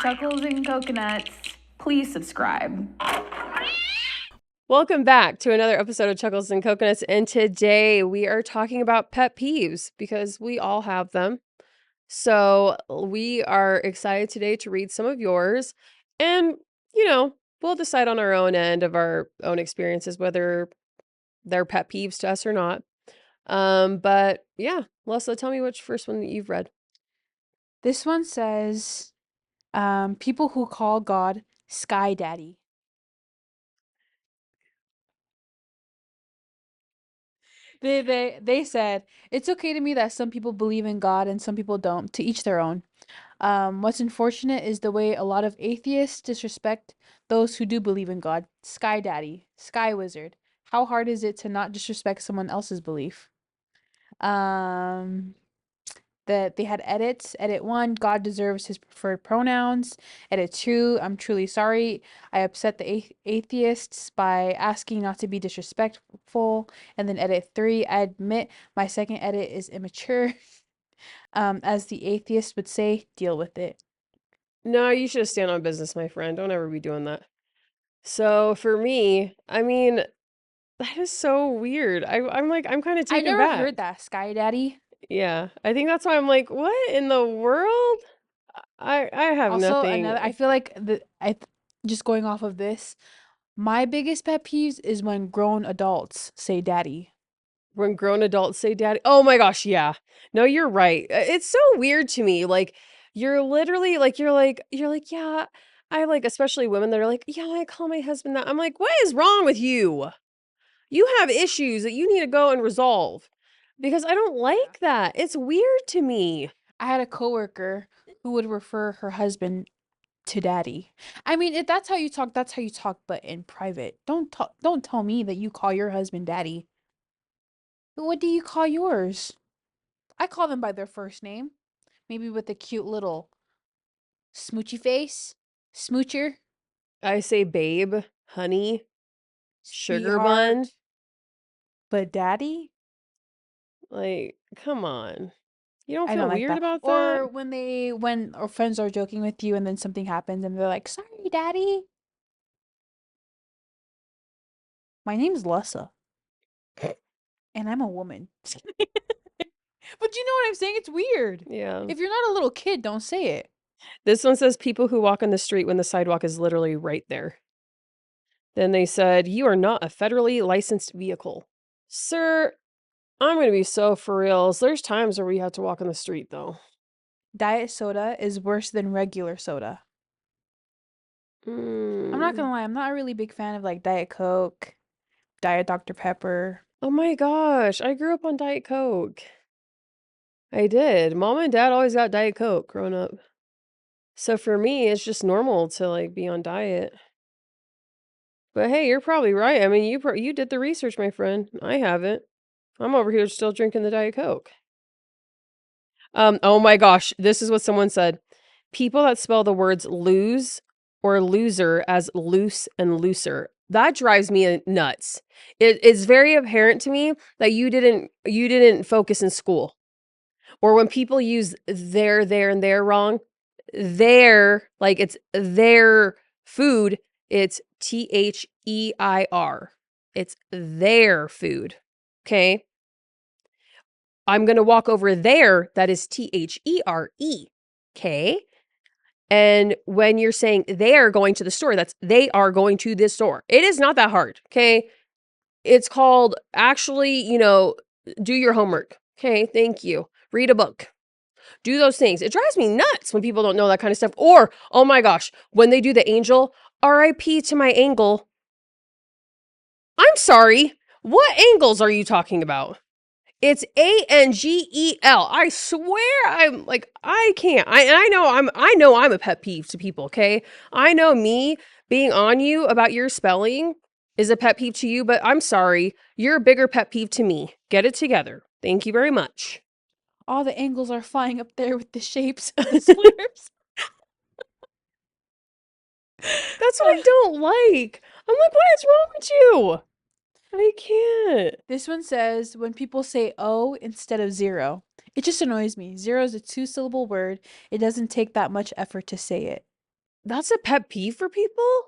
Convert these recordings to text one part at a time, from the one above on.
Chuckles and Coconuts, please subscribe. Welcome back to another episode of Chuckles and Coconuts, and today we are talking about pet peeves because we all have them. So we are excited today to read some of yours, and we'll decide on our own end of our own experiences whether they're pet peeves to us or not. But yeah, Lesa, tell me which first one that you've read. This one says, people who call God Sky Daddy. They said, it's okay to me that some people believe in God and some people don't, to each their own. What's unfortunate is the way a lot of atheists disrespect those who do believe in God. Sky Daddy, Sky Wizard. How hard is it to not disrespect someone else's belief? Um, that they had edits. Edit 1, God deserves his preferred pronouns. Edit 2, I'm truly sorry. I upset the atheists by asking not to be disrespectful. And then edit 3, I admit my second edit is immature. As the atheist would say, deal with it. No, you should stand on business, my friend. Don't ever be doing that. So for me, I mean, that is so weird. I'm kind of I taken never back. heard that, Sky Daddy. Yeah, I think that's why I'm like, what in the world? I have Also, nothing. another, I feel like just going off of this, my biggest pet peeves is when grown adults say daddy. When grown adults say daddy. Oh my gosh, yeah. No, you're right. It's so weird to me. Like you're literally like yeah, I like especially women that are like, yeah, I call my husband that. I'm like, what is wrong with you? You have issues that you need to go and resolve because I don't like that. It's weird to me. I had a coworker who would refer her husband to daddy. I mean, if that's how you talk, that's how you talk, but in private. Don't tell me that you call your husband daddy. What do you call yours? I call them by their first name. Maybe with a cute little smoochy face. Smoocher. I say babe, honey, sugar bun. Sweetheart. But daddy? Like, come on. You don't I don't feel like weird that. about that? Or when our friends are joking with you and then something happens and they're like, sorry, daddy. My name's Lessa. And I'm a woman. But you know what I'm saying? It's weird. Yeah. If you're not a little kid, don't say it. This one says people who walk on the street when the sidewalk is literally right there. Then they said, you are not a federally licensed vehicle. Sir, I'm going to be so for reals. There's times where we have to walk on the street, though. Diet soda is worse than regular soda. I'm not Mm. gonna lie, I'm not a really big fan of like Diet Coke, Diet Dr. Pepper. Oh my gosh, I grew up on Diet Coke. I did. Mom and Dad always got Diet Coke growing up. So for me, it's just normal to like be on diet. But hey, you're probably right. I mean, you did the research, my friend. I haven't. I'm over here still drinking the Diet Coke. Oh my gosh, this is what someone said. People that spell the words lose or loser as loose and looser. That drives me nuts. It's very apparent to me that you didn't focus in school. Or when people use there, and there wrong, their, like it's their food, it's THEIR. It's their food. Okay? I'm going to walk over there, that is THERE. Okay? And when you're saying they are going to the store, that's they are going to this store. It is not that hard. Okay? It's called actually, do your homework. Okay? Thank you. Read a book. Do those things. It drives me nuts when people don't know that kind of stuff. Or, oh my gosh, when they do the angel, RIP to my angle. I'm sorry. What angles are you talking about? It's ANGEL. I swear I'm like I can't. I know I'm a pet peeve to people, okay? I know me being on you about your spelling is a pet peeve to you, but I'm sorry. You're a bigger pet peeve to me. Get it together. Thank you very much. All the angles are flying up there with the shapes of the squares. That's what I don't like. I'm like, what is wrong with you? I can't. This one says when people say O instead of zero. It just annoys me. Zero is a two-syllable word. It doesn't take that much effort to say it. That's a pet peeve for people?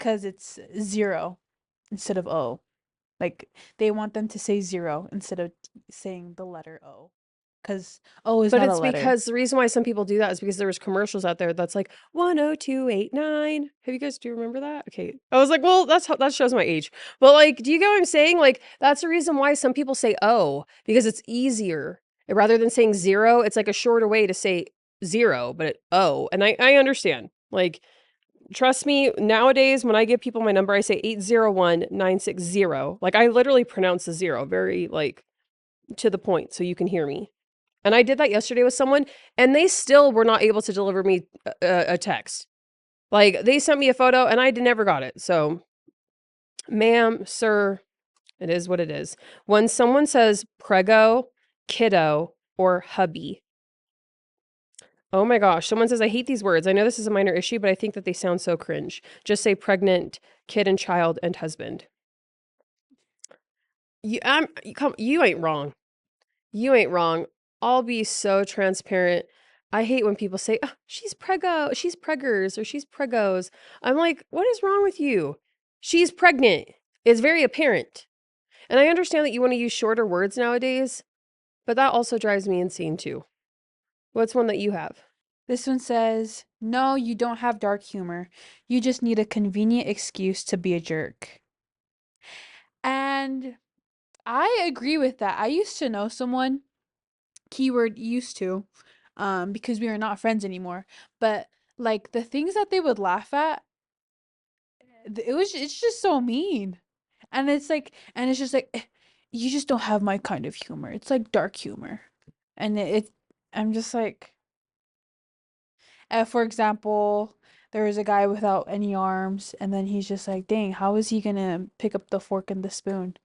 because it's zero instead of O. Like they want them to say zero instead of saying the letter O. Because O is But not a it's letter. because the reason why some people do that is because there was commercials out there that's like 10289. Have you guys do you remember that? Okay. I was like, well, that shows my age. But like, do you get what I'm saying? Like, that's the reason why some people say oh, because it's easier. Rather than saying zero, it's like a shorter way to say zero, but oh. And I understand. Like, trust me, nowadays when I give people my number, I say 801-960. Like I literally pronounce the zero very like to the point so you can hear me. And I did that yesterday with someone, and they still were not able to deliver me a text. Like, they sent me a photo, and I never got it. So, ma'am, sir, it is what it is. When someone says prego, kiddo, or hubby, oh my gosh, someone says, I hate these words. I know this is a minor issue, but I think that they sound so cringe. Just say pregnant, kid and child, and husband. You ain't wrong. You ain't wrong. I'll be so transparent. I hate when people say, oh, she's prego, she's preggers, or she's pregos. I'm like, what is wrong with you? She's pregnant. It's very apparent. And I understand that you want to use shorter words nowadays, but that also drives me insane too. What's one that you have? This one says, no, you don't have dark humor. You just need a convenient excuse to be a jerk. And I agree with that. I used to know someone, keyword used to, because we are not friends anymore. But like the things that they would laugh at, it's just so mean. And it's just like, you just don't have my kind of humor. It's like dark humor. And I'm just like, for example, there was a guy without any arms, and then he's just like, dang, how is he gonna pick up the fork and the spoon?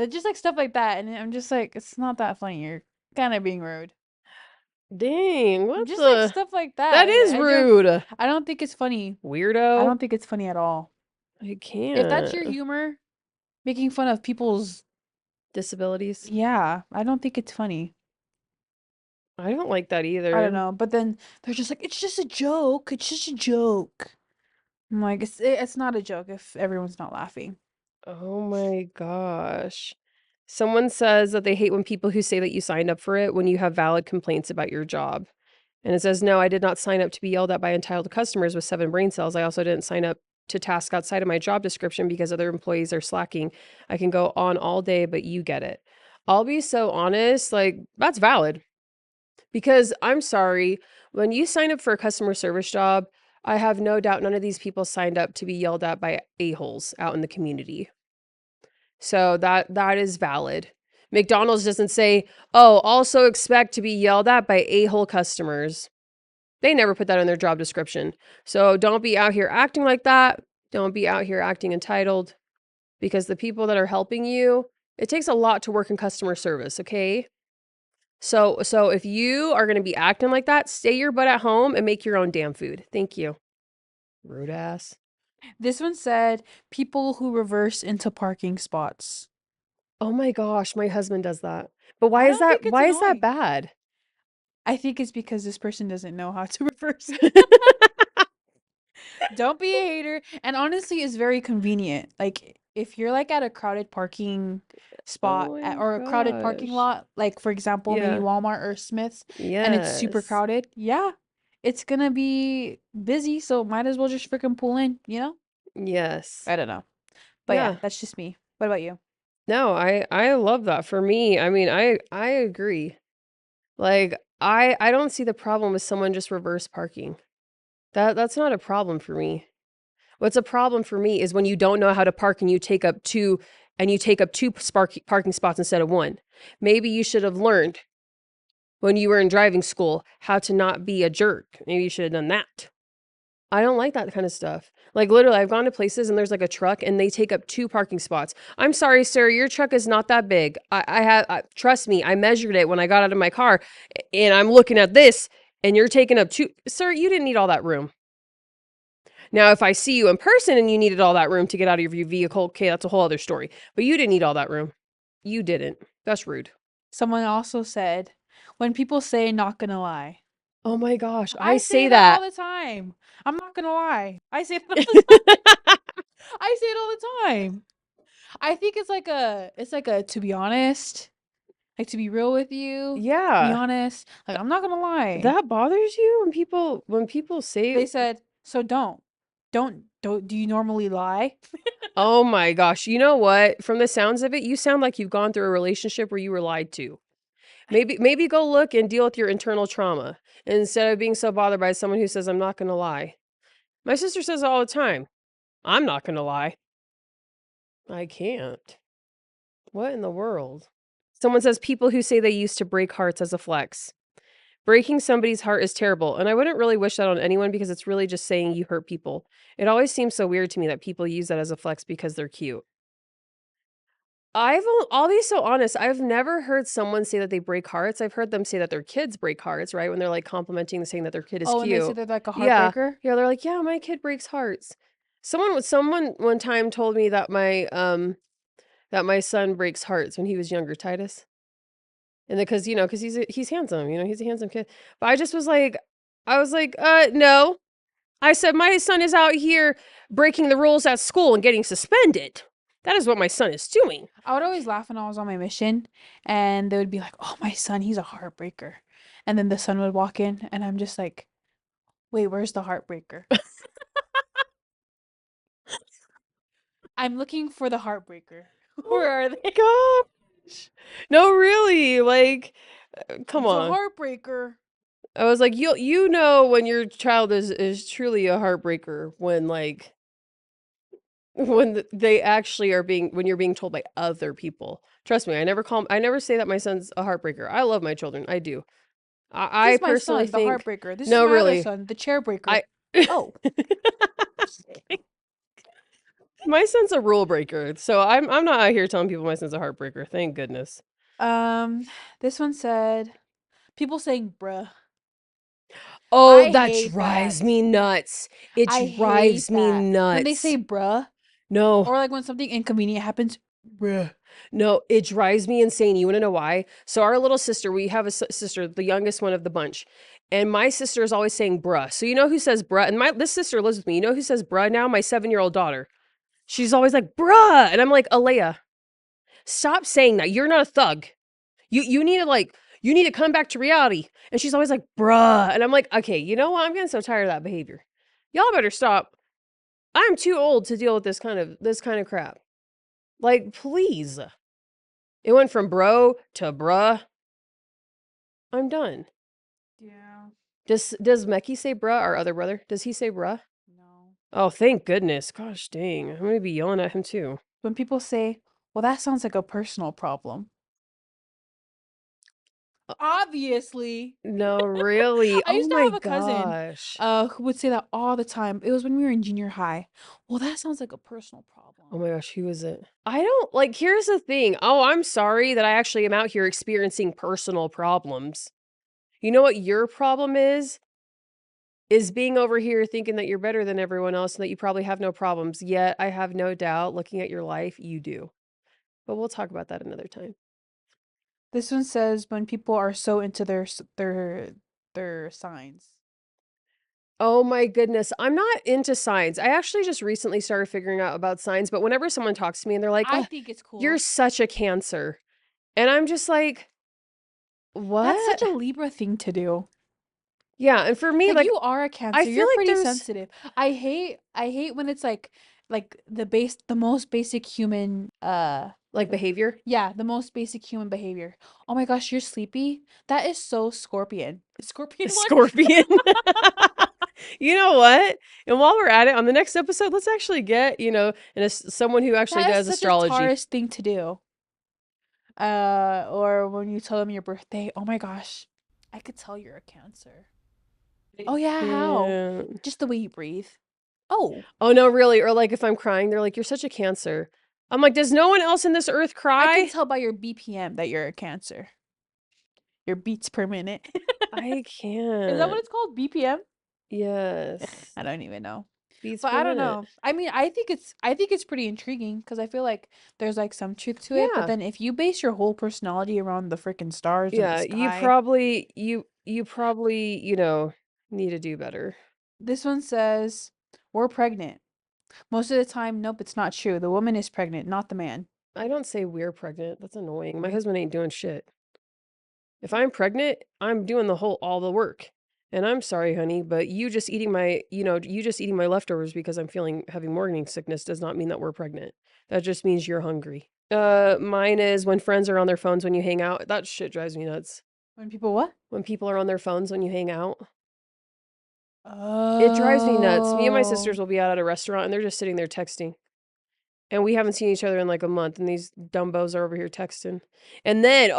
Just like stuff like that. And I'm just like, it's not that funny. You're kind of being rude. Dang, what Just like the? stuff like That that. is rude. I don't think it's funny. I Weirdo. don't think it's funny at all. I If that's your can't. humor, making fun of people's, Disabilities. yeah, I don't think it's funny. I don't like that I don't either. know. But then they're just like, it's just a joke. It's just a joke. I'm like, it's not a joke if everyone's not laughing. Oh my gosh. Someone says that they hate when people who say that you signed up for it when you have valid complaints about your job. And it says, no, I did not sign up to be yelled at by entitled customers with 7 brain cells. I also didn't sign up to tasks outside of my job description because other employees are slacking. I can go on all day, but you get it. I'll be so honest, like, that's valid. Because I'm sorry, when you sign up for a customer service job, I have no doubt none of these people signed up to be yelled at by a-holes out in the community. So that is valid. McDonald's doesn't say, "Oh, also expect to be yelled at by a-hole customers." They never put that in their job description. So don't be out here acting like that. Don't be out here acting entitled because the people that are helping you, it takes a lot to work in customer service, okay? So if you are going to be acting like that, stay your butt at home and make your own damn food. Thank you. Rude ass. This one said, people who reverse into parking spots. Oh my gosh, my husband does that. But why I is don't that think it's why is that annoying. bad? I think it's because this person doesn't know how to reverse. Don't be a hater. And honestly, it's very convenient. Like if you're like at a crowded parking spot Oh my or a crowded parking gosh. lot, like for example, maybe Yeah. Walmart or Smith's, and it's super Yes. crowded, yeah, it's gonna be busy, so might as well just freaking pull in, you know? Yes. I don't know. But yeah, Yeah. that's just me. What about you? No, I love that. For me, I mean, I agree. Like I don't see the problem with someone just reverse parking. That's not a problem for me. What's a problem for me is when you don't know how to park and you take up two parking spots instead of one. Maybe you should have learned when you were in driving school how to not be a jerk. Maybe you should have done that. I don't like that kind of stuff. Like literally, I've gone to places and there's like a truck and they take up 2 parking spots. I'm sorry, sir, your truck is not that big. Trust me, I measured it when I got out of my car and I'm looking at this and you're taking up 2. Sir, you didn't need all that room. Now, if I see you in person and you needed all that room to get out of your vehicle, okay, that's a whole other story. But you didn't need all that room. You didn't. That's rude. Someone also said, when people say not gonna lie. Oh my gosh, I I say say that all that. the time. I'm not gonna lie. I say that all the time. I say it all the time. I think it's like a to be honest, like to be real with you, be Yeah. honest. Like I'm not gonna lie. That bothers you when people say, They said, so don't do you normally lie? "Oh my gosh, you know what? From the sounds of it, you sound like you've gone through a relationship where you were lied to." Maybe go look and deal with your internal trauma instead of being so bothered by someone who says, "I'm not gonna lie." My sister says it all the time. I'm not gonna lie. I can't. What in the world? Someone says people who say they used to break hearts as a flex. Breaking somebody's heart is terrible, and I wouldn't really wish that on anyone because it's really just saying you hurt people. It always seems so weird to me that people use that as a flex because they're cute. I'll be so honest, I've never heard someone say that they break hearts. I've heard them say that their kids break hearts, right? When they're like complimenting, saying that their kid is Oh, and they say cute. they're like a Yeah. heartbreaker. Yeah, they're like, "Yeah, my kid breaks hearts." Someone one time told me that my son breaks hearts when he was younger, Titus. And because, because he's handsome, he's a handsome kid. But I was like, no. I said, my son is out here breaking the rules at school and getting suspended. That is what my son is doing. I would always laugh when I was on my mission, and they would be like, "Oh, my son, he's a heartbreaker," and then the son would walk in, and I'm just like, "Wait, where's the heartbreaker?" I'm looking for the heartbreaker. Where are they? Gosh. No, really. Like, come He's a on. heartbreaker. I was like, you know when your child is truly a heartbreaker when they actually are when you're being told by other people. Trust me, I never say that my son's a heartbreaker. I love my children. I do. This I is my personally son, the think heartbreaker. This is no, my other really. son, the chairbreaker. I Oh, my son's a rule breaker. So I'm not out here telling people my son's a heartbreaker. Thank goodness. um, this one said people saying "bruh." Oh, I that hate drives that. me nuts. It I hate drives me that when they say nuts. "bruh," No. or like when something inconvenient happens, "bruh." No, it drives me insane. You want to know why? So our little sister, we have a sister, the youngest one of the bunch. And my sister is always saying bruh. So you know who says bruh? And this sister lives with me. You know who says bruh now? My 7-year-old daughter. She's always like, bruh. And I'm like, Alea, stop saying that. You're not a thug. You need to you need to come back to reality. And she's always like, bruh. And I'm like, okay, you know what? I'm getting so tired of that behavior. Y'all better stop. I'm too old to deal with this kind of crap. Like, please. It went from bro to bruh. I'm done. Yeah, Does Meki say bruh, our other brother? Does he say bruh? no. Oh, thank goodness. Gosh dang. I'm gonna be yelling at him too. When people say, "Well, that sounds like a personal problem." Obviously. No, really. I Oh used to my have a cousin gosh. who would say that all the time. It was when we were in junior high. Well, that sounds like a personal Oh problem. my gosh, who is it? I don't here's the thing. Oh, I'm sorry that I actually am out here experiencing personal problems. You know what your problem is? Is being over here thinking that you're better than everyone else and that you probably have no problems. Yet I have no doubt looking at your life, you do. But we'll talk about that another time. This one says when people are so into their signs. Oh my goodness. I'm not into signs. I actually just recently started figuring out about signs, but whenever someone talks to me and they're like, I "Oh, think it's you're cool. such a Cancer." And I'm just like, That's "What?" such a Libra thing to do. Yeah, and for me Like like you are a I Cancer. feel You're like pretty there's sensitive. I hate when it's like the most basic human behavior. yeah, the most basic human behavior. Oh my gosh, you're sleepy? That is so Scorpion. Scorpion one? Scorpion. You know what? And while we're at it, on the next episode, let's actually get, someone who actually That is does such a astrology. Taurus thing to do. Or when you tell them your birthday, oh my gosh, I could tell you're a Cancer. Oh yeah, how? Yeah. Just the way you breathe. Oh, Oh no, really? Or like if I'm crying, they're like, "You're such a Cancer." I'm like, "Does no one else in this earth I can cry?" tell by your BPM that you're a Cancer. Your beats per minute. I Is that what can't. it's called? BPM? Yes. I don't even know. beats But per I don't minute. know. I mean, I think it's pretty intriguing because I feel like there's like some truth to it. But Yeah. then if you base your whole personality around the freaking stars and the Yeah, sky, you probably, need to do better. this one says we're pregnant. Most of the time, nope, it's not true. The woman is pregnant, not the man. I don't say we're pregnant. That's annoying. My husband ain't doing shit. If I'm pregnant, I'm doing all the work. And I'm sorry, honey, but you just eating my leftovers because having morning sickness does not mean that we're pregnant. That just means you're hungry. Mine is when friends are on their phones when you hang out. That shit drives me nuts. When people what? When people are on their phones when you hang out. It drives me nuts. Me and my sisters Oh, will be out at a restaurant and they're just sitting there texting. And we haven't seen each other in like a month, and these dumbos are over here texting. And then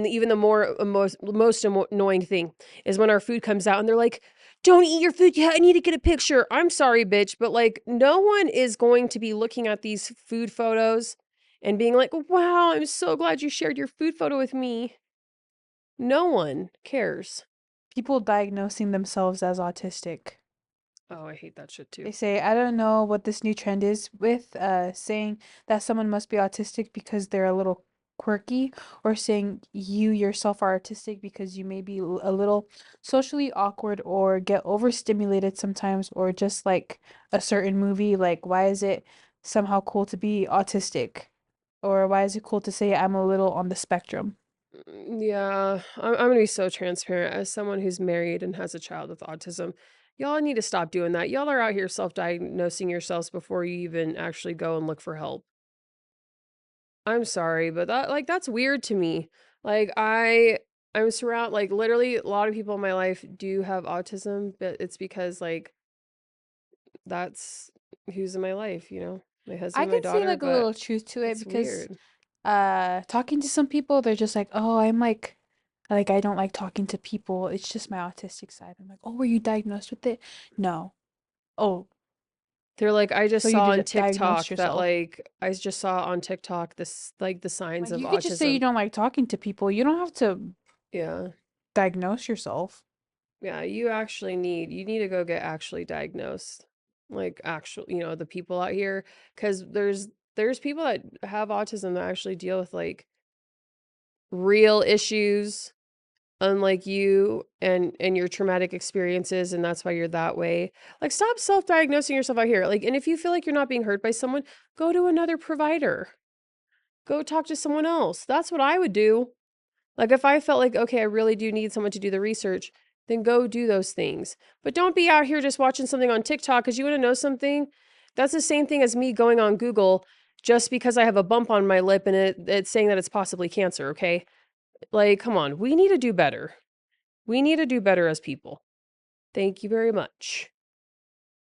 even the most annoying thing is when our food comes out and they're like, "Don't eat your food yet. I need to get a picture." I'm sorry, bitch, but like no one is going to be looking at these food photos and being like, "Wow, I'm so glad you shared your food photo with me." No one cares. people diagnosing themselves as autistic. Oh, I hate that shit They too. say, I don't know what this new trend is with saying that someone must be autistic because they're a little quirky, or saying you yourself are autistic because you may be a little socially awkward or get overstimulated sometimes, or just like a certain movie. Like, why is it somehow cool to be autistic? Or why is it cool to say I'm a little on the spectrum? Yeah, I'm gonna be so transparent as someone who's married and has a child with autism. Y'all need to stop doing that. Y'all are out here self-diagnosing yourselves before you even actually go and look for help. I'm sorry, but that's weird to me. Like I'm surrounded like literally a lot of people in my life do have autism, but it's because like that's who's in my life, my I husband, my can see daughter, like a but little truth to it it's because weird. talking to some people, they're just like, oh, I'm like I don't like talking to people, it's just my autistic side. I'm like, oh, were you diagnosed with it? No. Oh, They're like, so you did diagnose yourself. I just saw on TikTok this like the signs Like, of you could just say you autism. don't like talking to people, you don't have to Yeah. diagnose yourself. Yeah, you need to go get actually diagnosed. Like actual, the people out here, because there's people that have autism that actually deal with like real issues, unlike you and your traumatic experiences, and that's why you're that way. Like stop self-diagnosing yourself out here. Like, and if you feel like you're not being heard by someone, go to another provider. Go talk to someone else. That's what I would do. Like if I felt like, okay, I really do need someone to do the research, then go do those things. But don't be out here just watching something on TikTok because you want to know something. That's the same thing as me going on Google just because I have a bump on my lip and it's saying that it's possibly cancer, okay? Like, come on, we need to do better. We need to do better as people. Thank you very much.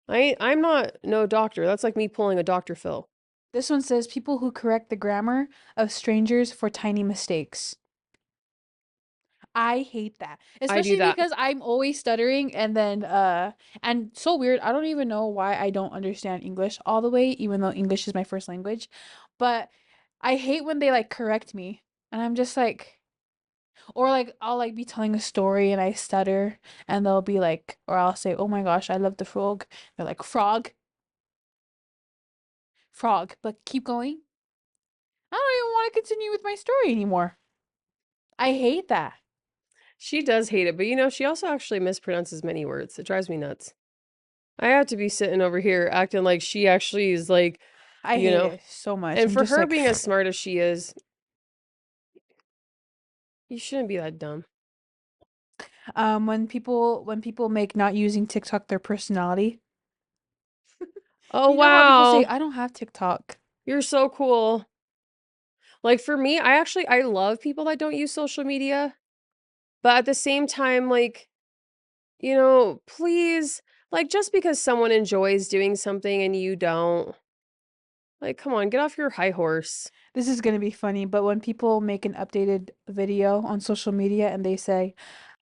I'm not no doctor. That's like me pulling a Dr. Phil. This one says people who correct the grammar of strangers for tiny mistakes. I hate that. I do Especially that. because I'm always stuttering, and so weird. I don't even know why I don't understand English all the way, even though English is my first language. But I hate when they like correct me. And I'm just like, or like I'll like be telling a story and I stutter, and they'll be like, or I'll say, "Oh my gosh, I love the frog." They're like, "Frog, frog." But keep going. I don't even want to continue with my story anymore. I hate that. She does hate it, but she also actually mispronounces many words. It drives me nuts. I have to be sitting over here acting like she actually is like, I you hate know, it so much. and I'm for just her like, being as smart as she is, you shouldn't be that dumb. when people make not using TikTok their personality. Oh, You know how people say, wow. I don't have TikTok. You're so cool. Like for me, I love people that don't use social media, but at the same time, like, please, like just because someone enjoys doing something and you don't, like, come on, get off your high horse. This is gonna be funny, but when people make an updated video on social media and they say,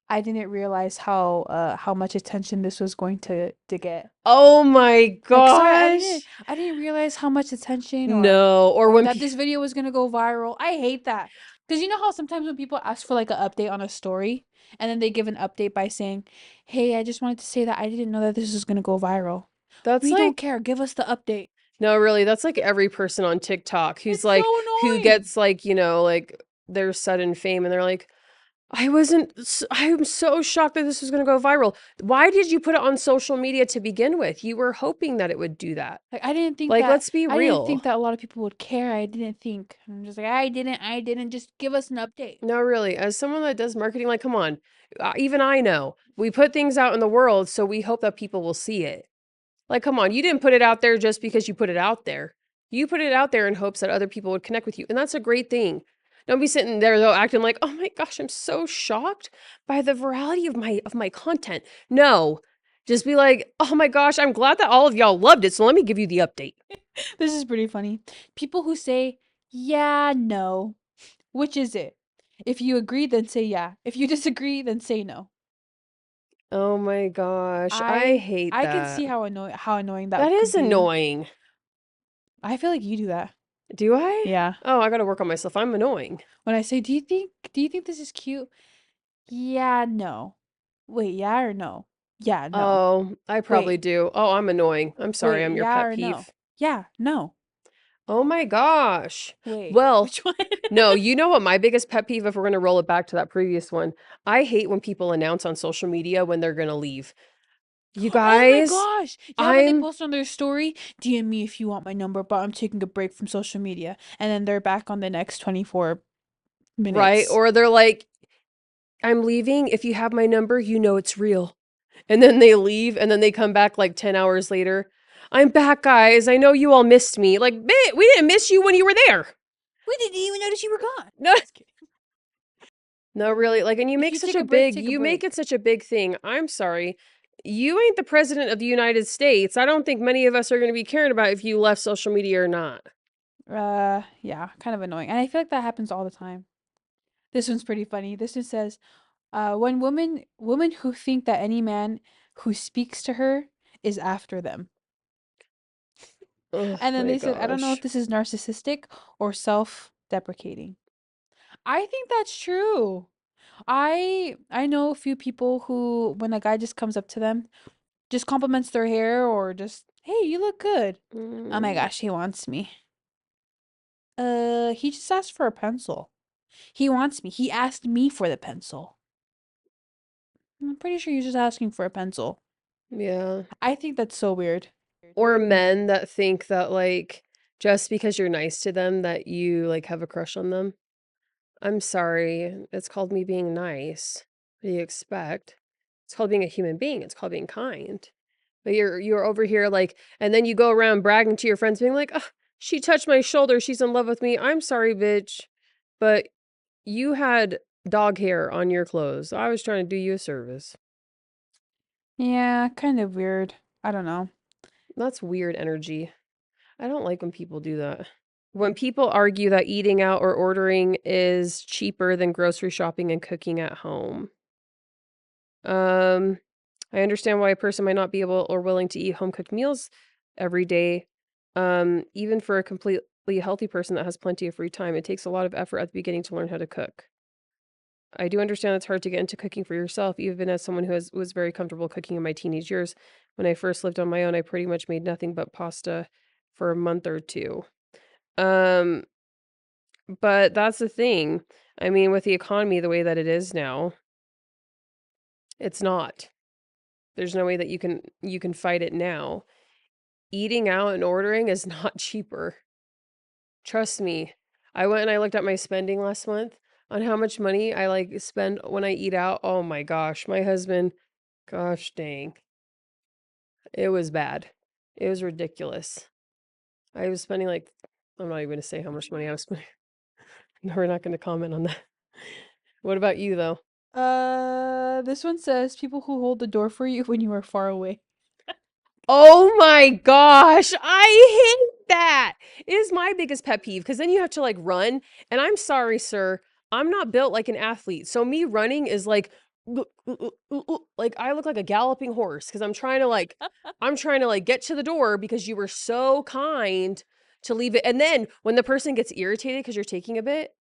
I didn't realize how much attention this was going to get. Oh my Like, sorry, I didn't gosh. I didn't realize how much attention, or No, or or when that this video was gonna go viral. I hate that. Because you know how sometimes when people ask for like an update on a story, and then they give an update by saying, "Hey, I just wanted to say that I didn't know that this was gonna go viral." That's We like don't care. Give us the update. no, really, that's like every person on TikTok who's It's like so who annoying. gets like, like their sudden fame and they're like, I'm so shocked that this was going to go viral. Why did you put it on social media to begin with? You were hoping that it would do that. Like I didn't think Like, that let's be I didn't real. think that a lot of people would care. I'm just like I didn't just give us an update. No, really, as someone that does marketing, like, come on. Even I know. We put things out in the world, so we hope that people will see it. Like, come on, you didn't put it out there just because you put it out there. You put it out there in hopes that other people would connect with you, and that's a great thing. Don't be sitting there though acting like, "Oh my gosh, I'm so shocked by the virality of my content." No. Just be like, "Oh my gosh, I'm glad that all of y'all loved it, so let me give you the update." This is pretty funny. People who say, "Yeah, no." Which is it? If you agree, then say yeah. If you disagree, then say no. Oh my gosh, I hate I can that. see how annoying That that could is be. annoying. I feel like you do that. Do I? Yeah. Oh, I gotta work on myself. I'm annoying. When I say, do you think this is cute?" Yeah, no. Wait, yeah or no? Yeah, no. Oh, I probably Wait, do. Oh, I'm annoying. I'm sorry, wait, I'm your yeah pet or no? peeve. Yeah, no. Oh my gosh. Wait, Well, which one? no, you know what my biggest pet peeve, if we're going to roll it back to that previous one, I hate when people announce on social media when they're going to leave. You Oh my guys, gosh. Yeah, when they I'm post on their story, DM me if you want my number, but I'm taking a break from social media. And then they're back on the next 24 right. minutes. Or they're like, I'm leaving. If you have my number, you know it's real. And then they leave and then they come back like 10 hours later. I'm back, guys. I know you all missed me. Like, we didn't miss you when you were there. We didn't even notice you were gone. No, Just kidding. no, really. Like, and If you take a break, take a you make break. it such a big thing. I'm sorry. You ain't the president of the United States. I don't think many of us are going to be caring about if you left social media or not. Yeah, kind of annoying. And I feel like that happens all the time. This one's pretty funny. This one says, when women who think that any man who speaks to her is after them. Oh And then my they said, I don't know if gosh. this is narcissistic or self-deprecating. I think that's true. I know a few people who when a guy just comes up to them, just compliments their hair or just, "Hey, you look good." Oh my Mm, gosh, he wants me. He just asked for a pencil. He wants me. He asked me for the pencil. I'm pretty sure he's just asking for a pencil. yeah. I think that's so weird. Or men that think that like just because you're nice to them that you like have a crush on them. I'm sorry. It's called me being nice. What do you expect? It's called being a human being. It's called being kind. But you're over here like, and then you go around bragging to your friends, being like, "Oh, she touched my shoulder. She's in love with me." I'm sorry, bitch, but you had dog hair on your clothes. I was trying to do you a service. Yeah, kind of weird. I don't know. That's weird energy. I don't like when people do that. When people argue that eating out or ordering is cheaper than grocery shopping and cooking at home. Um, I understand why a person might not be able or willing to eat home cooked meals every day. Even for a completely healthy person that has plenty of free time, it takes a lot of effort at the beginning to learn how to cook. I do understand it's hard to get into cooking for yourself, even as someone was very comfortable cooking in my teenage years. When I first lived on my own, I pretty much made nothing but pasta for a month or two. Um, but that's the thing. I mean, with the economy the way that it is now, it's not. There's no way that you can fight it now. Eating out and ordering is not cheaper. Trust me. I went and I looked at my spending last month on how much money I like spend when I eat out. Oh my gosh, my husband, gosh dang. It was bad. It was ridiculous. I was spending like I'm not even going to say how much money I was spending. No, we're not going to comment on that. What about you though? This one says people who hold the door for you when you are far away. Oh my gosh, I hate that. It is my biggest pet peeve because then you have to like run. And I'm sorry, sir, I'm not built like an athlete. So me running is like, like I look like a galloping horse because I'm trying to like get to the door because you were so kind to leave it. And then when the person gets irritated because you're taking a bit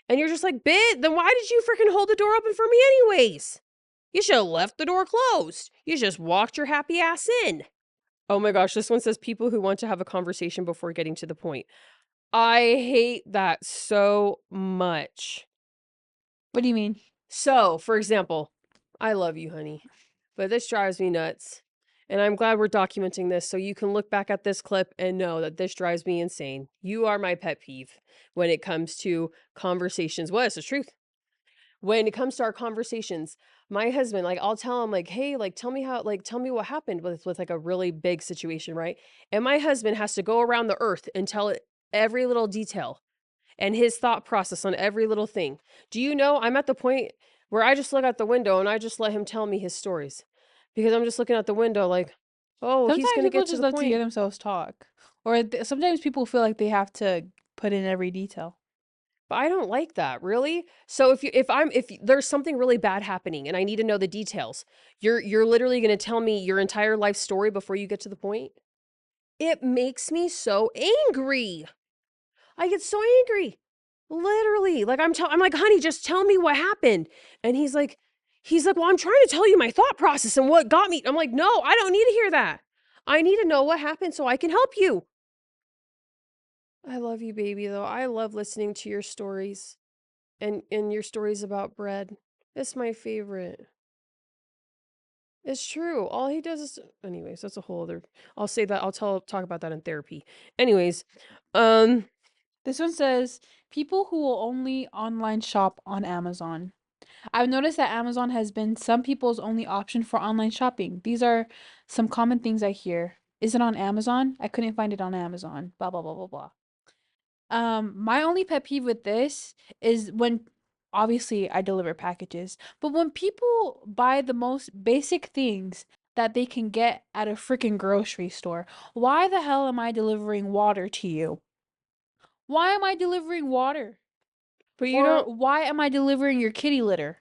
and you're just like, bit, then why did you freaking hold the door open for me anyways? You should have left the door closed. You just walked your happy ass in. Oh my gosh, this one says people who want to have a conversation before getting to the point. I hate that so much. What do you mean? So, for example, I love you, honey, but this drives me nuts. And I'm glad we're documenting this so you can look back at this clip and know that this drives me insane. You are my pet peeve when it comes to conversations. Well, it's the truth. When it comes to our conversations, my husband, like, I'll tell him, like, hey, like, tell me how, like, tell me what happened with like a really big situation, right? And my husband has to go around the earth and tell it every little detail and his thought process on every little thing. Do you know I'm at the point where I just look out the window and I just let him tell me his stories because I'm just looking out the window like, oh, he's Sometimes going to people get to just the love to hear point. themselves talk, or sometimes people feel like they have to put in every detail. But I don't like that, really. So if there's something really bad happening and I need to know the details, you're literally going to tell me your entire life story before you get to the point? It makes me so angry. I get so angry. Literally. Like I'm like, "Honey, just tell me what happened." And he's like, "Well, I'm trying to tell you my thought process and what got me." I'm like, "No, I don't need to hear that. I need to know what happened so I can help you." I love you, baby, though. I love listening to your stories and your stories about bread. It's my favorite. It's true. All he does is anyways, that's a whole other I'll say that talk about that in therapy. Anyways, um This one says people who will only online shop on Amazon. I've noticed that Amazon has been some people's only option for online shopping. These are some common things I hear. Is it on Amazon? I couldn't find it on Amazon. Blah blah blah blah blah. My only pet peeve with this is when obviously I deliver packages, but when people buy the most basic things that they can get at a freaking grocery store, why the hell am I delivering water to you? Why am I delivering water? but you Or don't why am I delivering your kitty litter?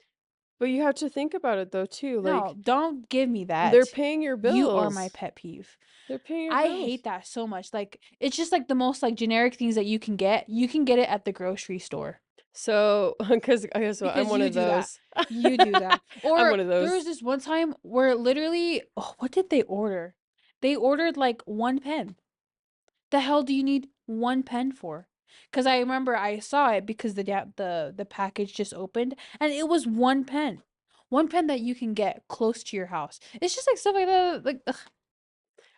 but you have to think about it though too. No, Like don't give me they're that. paying your You are my bills. pet peeve. They're paying your I bills. hate that so much. Like it's just like the most like generic things that you can get. You can get it at the grocery store So, because I guess what, I'm because one you of do that. those. You do that. I'm Or one of there was those. this one time where literally, oh, what did they order? They ordered like one pen. The hell do you need one pen for? Because I remember I saw it because the package just opened and it was one pen that you can get close to your house. It's just like stuff like that. Like ugh,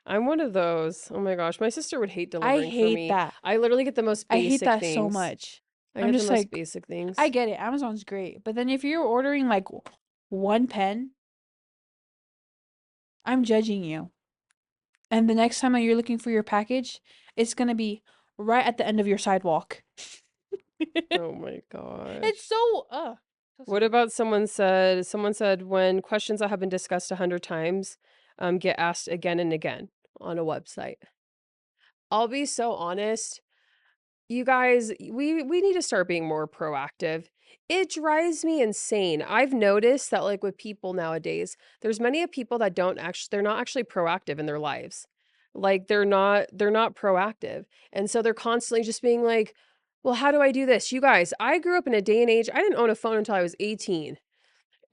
I'm one of those. Oh my gosh, my sister would hate I delivering for hate me. that. I literally get the most I hate basic that so things. much. I I'm get the just most like, basic I things. get it. Amazon's great, but then if you're ordering like one pen, I'm judging you. And the next time that you're looking for your package, it's gonna be right at the end of your sidewalk. Oh my It's gosh. so so What stupid. about someone said when questions that have been discussed 100 times get asked again and again on a website. I'll be so honest. You guys, we need to start being more proactive. It drives me insane. I've noticed that like with people nowadays, there's many of people that don't actually they're not actually proactive in their lives. Like they're not proactive. And so they're constantly just being like, "Well, how do I do this?" You guys, I grew up in a day and age, I didn't own a phone until I was 18.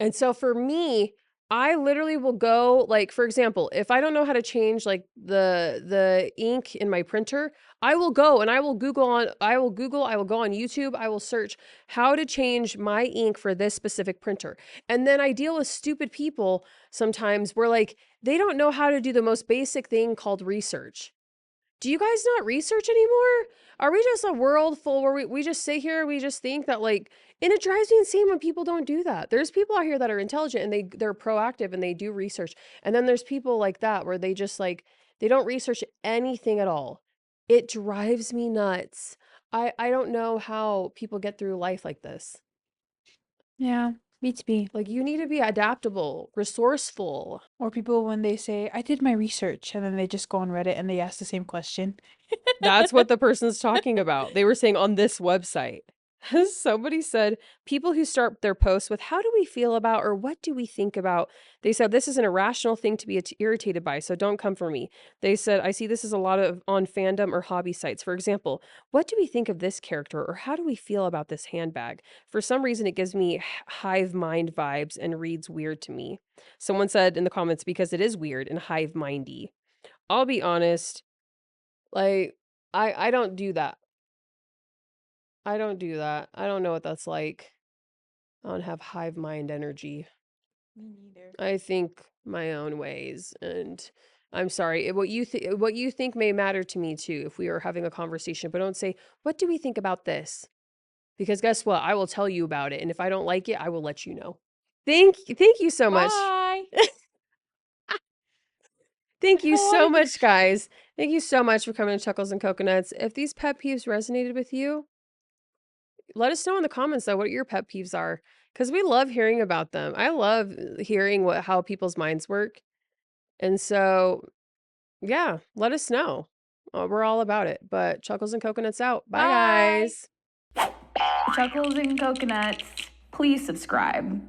And so for me, I literally will go like for example, if I don't know how to change like the ink in my printer, I will go and I will go on YouTube, I will search how to change my ink for this specific printer. And then I deal with stupid people sometimes where like they don't know how to do the most basic thing called research. Do you guys not research anymore? Are we just a world full where we just sit here, we just think that like and it drives me insane when people don't do that. There's people out here that are intelligent and they're proactive and they do research. And then there's people like that where they just like they don't research anything at all. It drives me nuts. I don't know how people get through life like this. Yeah, beats me. Like you need to be adaptable, resourceful. Or people when they say, I did my research, and then they just go on Reddit and they ask the same question. That's what the person's talking about. They were saying on this website. Somebody said people who start their posts with how do we feel about or what do we think about? They said this is an irrational thing to be irritated by, so don't come for me. They said I see this is a lot of on fandom or hobby sites. For example, what do we think of this character or how do we feel about this handbag? For some reason it gives me hive mind vibes and reads weird to me. Someone said in the comments because it is weird and hive mindy. I'll be honest. Like, I don't do that. I don't do that. I don't know what that's like. I don't have hive mind energy. Me neither. I think my own ways, and I'm sorry. What you think may matter to me too if we are having a conversation, but don't say, "What do we think about this?" Because guess what? I will tell you about it, and if I don't like it, I will let you know. Thank you so much. Bye. Thank you I so wanted to- much, guys. Thank you so much for coming to Chuckles and Coconuts. If these pet peeves resonated with you, let us know in the comments though what your pet peeves are, because we love hearing about them. I love hearing how people's minds work, and so yeah, let us know. We're all about it. But Chuckles and Coconuts out. Bye, Bye. guys. Chuckles and Coconuts, please subscribe.